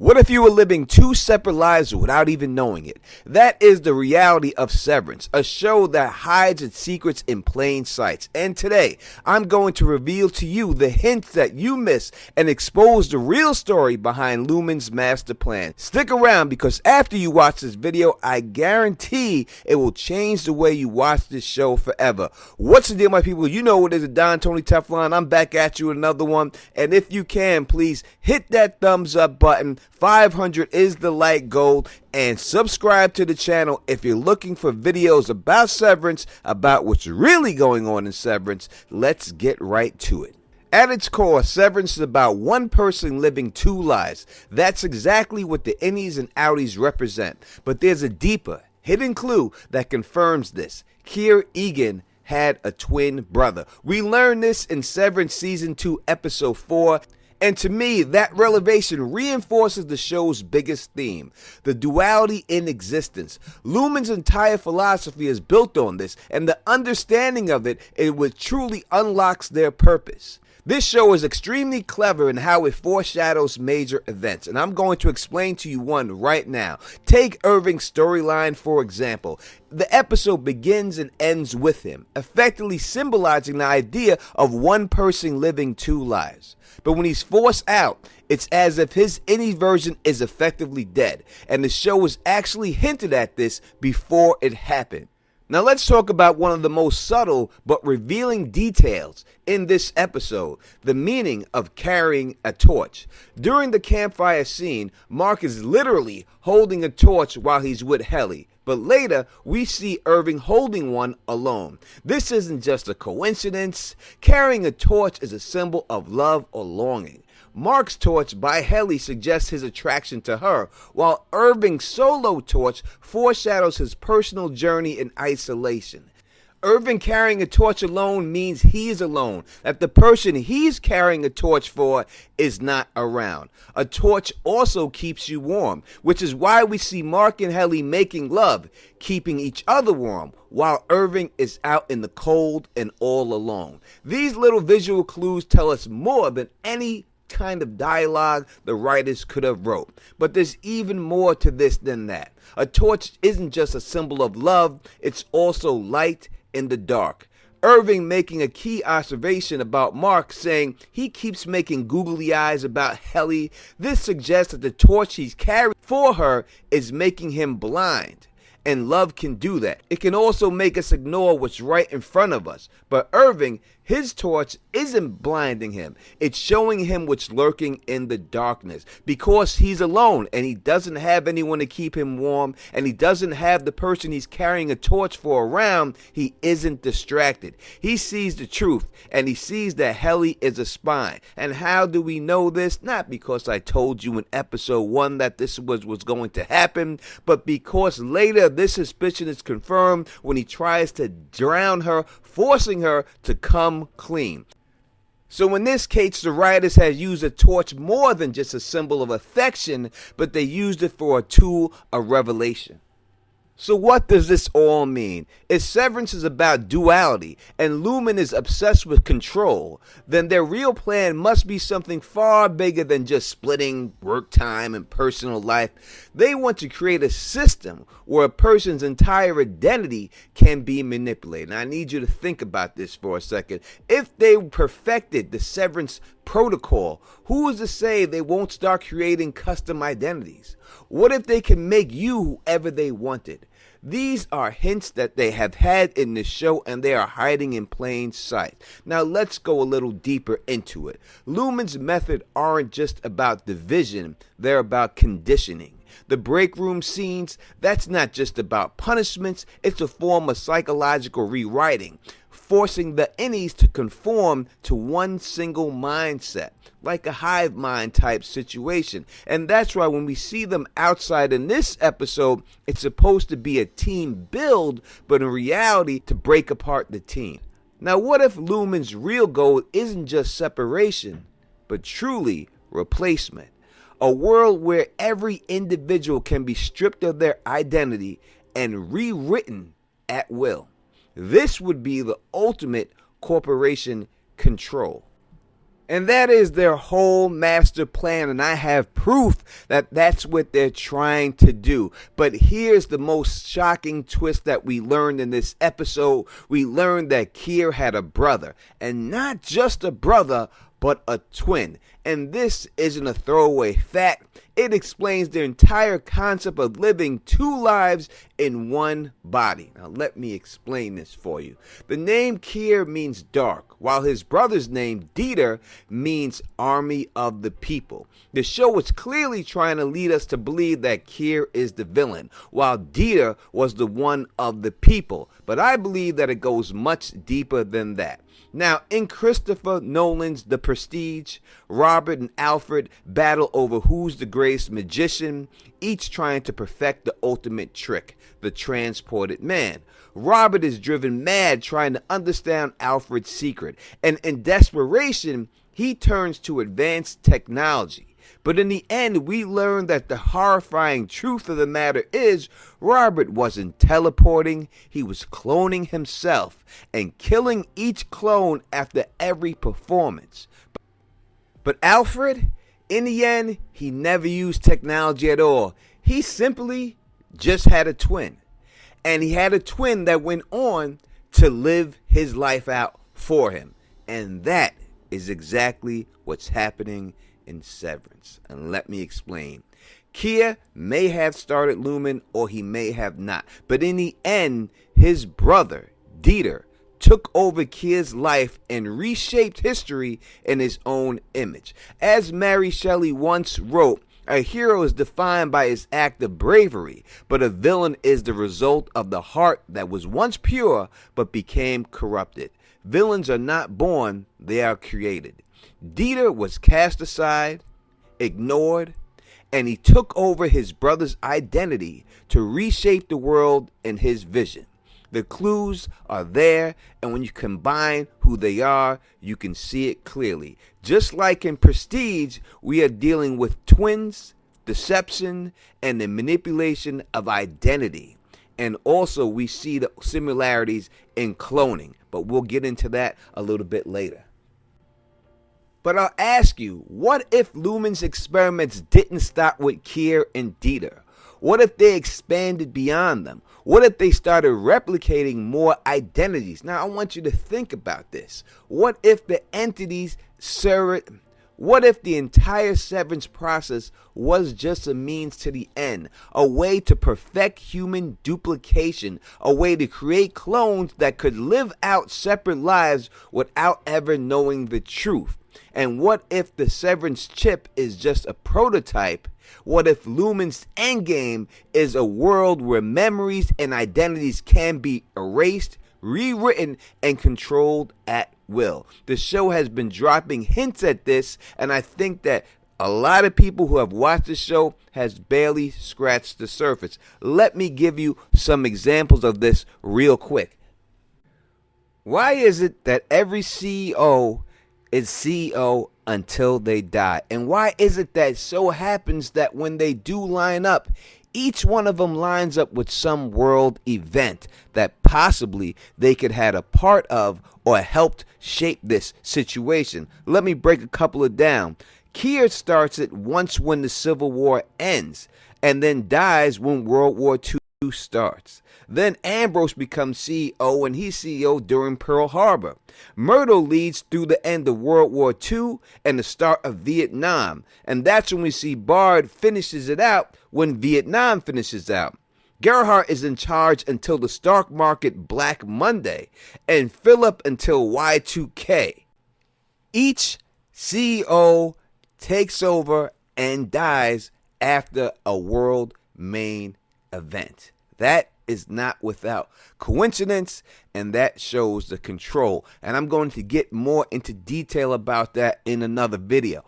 What if you were living two separate lives without even knowing it? That is the reality of Severance, a show that hides its secrets in plain sight. And today, I'm going to reveal to you the hints that you miss and expose the real story behind Lumon's master plan. Stick around because after you watch this video, I guarantee it will change the way you watch this show forever. What's the deal, my people? You know it is, a Don Tony Teflon. I'm back at you with another one. And if you can, please hit that thumbs up button. 500 is the like goal, and subscribe to the channel if you're looking for videos about Severance, about what's really going on in Severance. Let's get right to it. At its core, Severance is about one person living two lives. That's exactly what the innies and outies represent. But there's a deeper, hidden clue that confirms this. Keir had a twin brother. We learned this in Severance Season 2, Episode 4. And to me, that revelation reinforces the show's biggest theme, the duality in existence. Lumon's entire philosophy is built on this, and the understanding of it what truly unlocks their purpose. This show is extremely clever in how it foreshadows major events, and I'm going to explain to you one right now. Take Irving's storyline, for example. The episode begins and ends with him, effectively symbolizing the idea of one person living two lives. But when he's forced out, it's as if his innie version is effectively dead, and the show was actually hinted at this before it happened. Now let's talk about one of the most subtle but revealing details in this episode, the meaning of carrying a torch. During the campfire scene, Mark is literally holding a torch while he's with Helly, but later we see Irving holding one alone. This isn't just a coincidence. Carrying a torch is a symbol of love or longing. Mark's torch by Helly suggests his attraction to her, while Irving's solo torch foreshadows his personal journey in isolation. Irving carrying a torch alone means he's alone, that the person he's carrying a torch for is not around. A torch also keeps you warm, which is why we see Mark and Helly making love, keeping each other warm, while Irving is out in the cold and all alone. These little visual clues tell us more than any kind of dialogue the writers could have wrote. But there's even more to this than that. A torch isn't just a symbol of love, it's also light in the dark. Irving making a key observation about Mark, saying he keeps making googly eyes about Helly. This suggests that the torch he's carrying for her is making him blind. And love can do that. It can also make us ignore what's right in front of us. But Irving, his torch isn't blinding him. It's showing him what's lurking in the darkness. Because he's alone and he doesn't have anyone to keep him warm, and he doesn't have the person he's carrying a torch for around, he isn't distracted. He sees the truth, and he sees that Helly is a spy. And how do we know this? Not because I told you in episode 1 that this was going to happen, but because later this suspicion is confirmed when he tries to drown her, forcing her to come clean. So in this case, the writers had used a torch more than just a symbol of affection, but they used it for a tool of revelation. So what does this all mean? If Severance is about duality and Lumon is obsessed with control, then their real plan must be something far bigger than just splitting work time and personal life. They want to create a system where a person's entire identity can be manipulated. And I need you to think about this for a second. If they perfected the Severance protocol, who is to say they won't start creating custom identities? What if they can make you whoever they wanted? These are hints that they have had in this show, and they are hiding in plain sight. Now let's go a little deeper into it. Lumon's method aren't just about division, they're about conditioning. The break room scenes, that's not just about punishments, it's a form of psychological rewriting, forcing the innies to conform to one single mindset, like a hive mind type situation. And that's why when we see them outside in this episode, it's supposed to be a team build, but in reality, to break apart the team. Now, what if Lumon's real goal isn't just separation, but truly replacement? A world where every individual can be stripped of their identity and rewritten at will. This would be the ultimate corporation control. And that is their whole master plan, and I have proof that that's what they're trying to do. But here's the most shocking twist that we learned in this episode. We learned that Keir had a brother, and not just a brother, but a twin. And this isn't a throwaway fact. It explains the entire concept of living two lives in one body. Now let me explain this for you. The name Keir means dark, while his brother's name Dieter means army of the people. The show is clearly trying to lead us to believe that Keir is the villain, while Dieter was the one of the people. But I believe that it goes much deeper than that. Now, in Christopher Nolan's The Prestige, Robert and Alfred battle over who's the greatest magician, each trying to perfect the ultimate trick, the transported man. Robert is driven mad trying to understand Alfred's secret, and in desperation, he turns to advanced technology. But in the end, we learn that the horrifying truth of the matter is Robert wasn't teleporting, he was cloning himself and killing each clone after every performance. But Alfred, in the end, he never used technology at all. He simply just had a twin. And he had a twin that went on to live his life out for him. And that is exactly what's happening in Severance. And let me explain. Keir may have started Lumon or he may have not. But in the end, his brother, Dieter, took over Keir's life and reshaped history in his own image. As Mary Shelley once wrote, a hero is defined by his act of bravery, but a villain is the result of the heart that was once pure but became corrupted. Villains are not born, they are created. Dieter was cast aside, ignored, and he took over his brother's identity to reshape the world in his vision. The clues are there, and when you combine who they are, you can see it clearly. Just like in Prestige, we are dealing with twins, deception, and the manipulation of identity. And also we see the similarities in cloning, but we'll get into that a little bit later. But I'll ask you, what if Lumon's experiments didn't stop with Keir and Dieter? What if they expanded beyond them? What if they started replicating more identities? Now, I want you to think about this. What if the entities what if the entire severance process was just a means to the end, a way to perfect human duplication, a way to create clones that could live out separate lives without ever knowing the truth? And what if the severance chip is just a prototype? What if Lumon's endgame is a world where memories and identities can be erased, rewritten, and controlled at will? The show has been dropping hints at this, and I think that a lot of people who have watched the show has barely scratched the surface. Let me give you some examples of this real quick. Why is it that every CEO is CEO until they die? And why is it that it so happens that when they do line up, each one of them lines up with some world event that possibly they could have a part of or helped shape this situation? Let me break a couple of down. Keir starts it once when the Civil War ends and then dies when World War II starts. Then Ambrose becomes CEO and he's CEO during Pearl Harbor. Myrtle leads through the end of World War II and the start of Vietnam. And that's when we see Bard finishes it out when Vietnam finishes out. Gerhardt is in charge until the stock market Black Monday, and Philip until Y2K. Each CEO takes over and dies after a world main event. That is not without coincidence, and that shows the control. And I'm going to get more into detail about that in another video.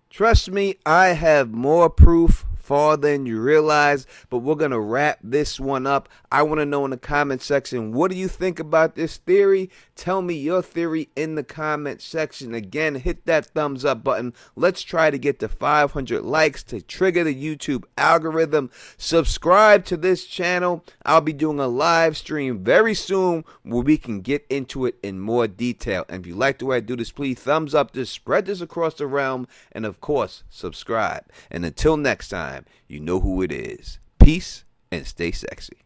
Trust me, I have more proof farther than you realize, but we're going to wrap this one up. I want to know in the comment section, what do you think about this theory? Tell me your theory in the comment section. Again, hit that thumbs up button. Let's try to get to 500 likes to trigger the YouTube algorithm. Subscribe to this channel. I'll be doing a live stream very soon where we can get into it in more detail. And if you like the way I do this, please thumbs up this, spread this across the realm, and of course, subscribe. And until next time, you know who it is. Peace and stay sexy.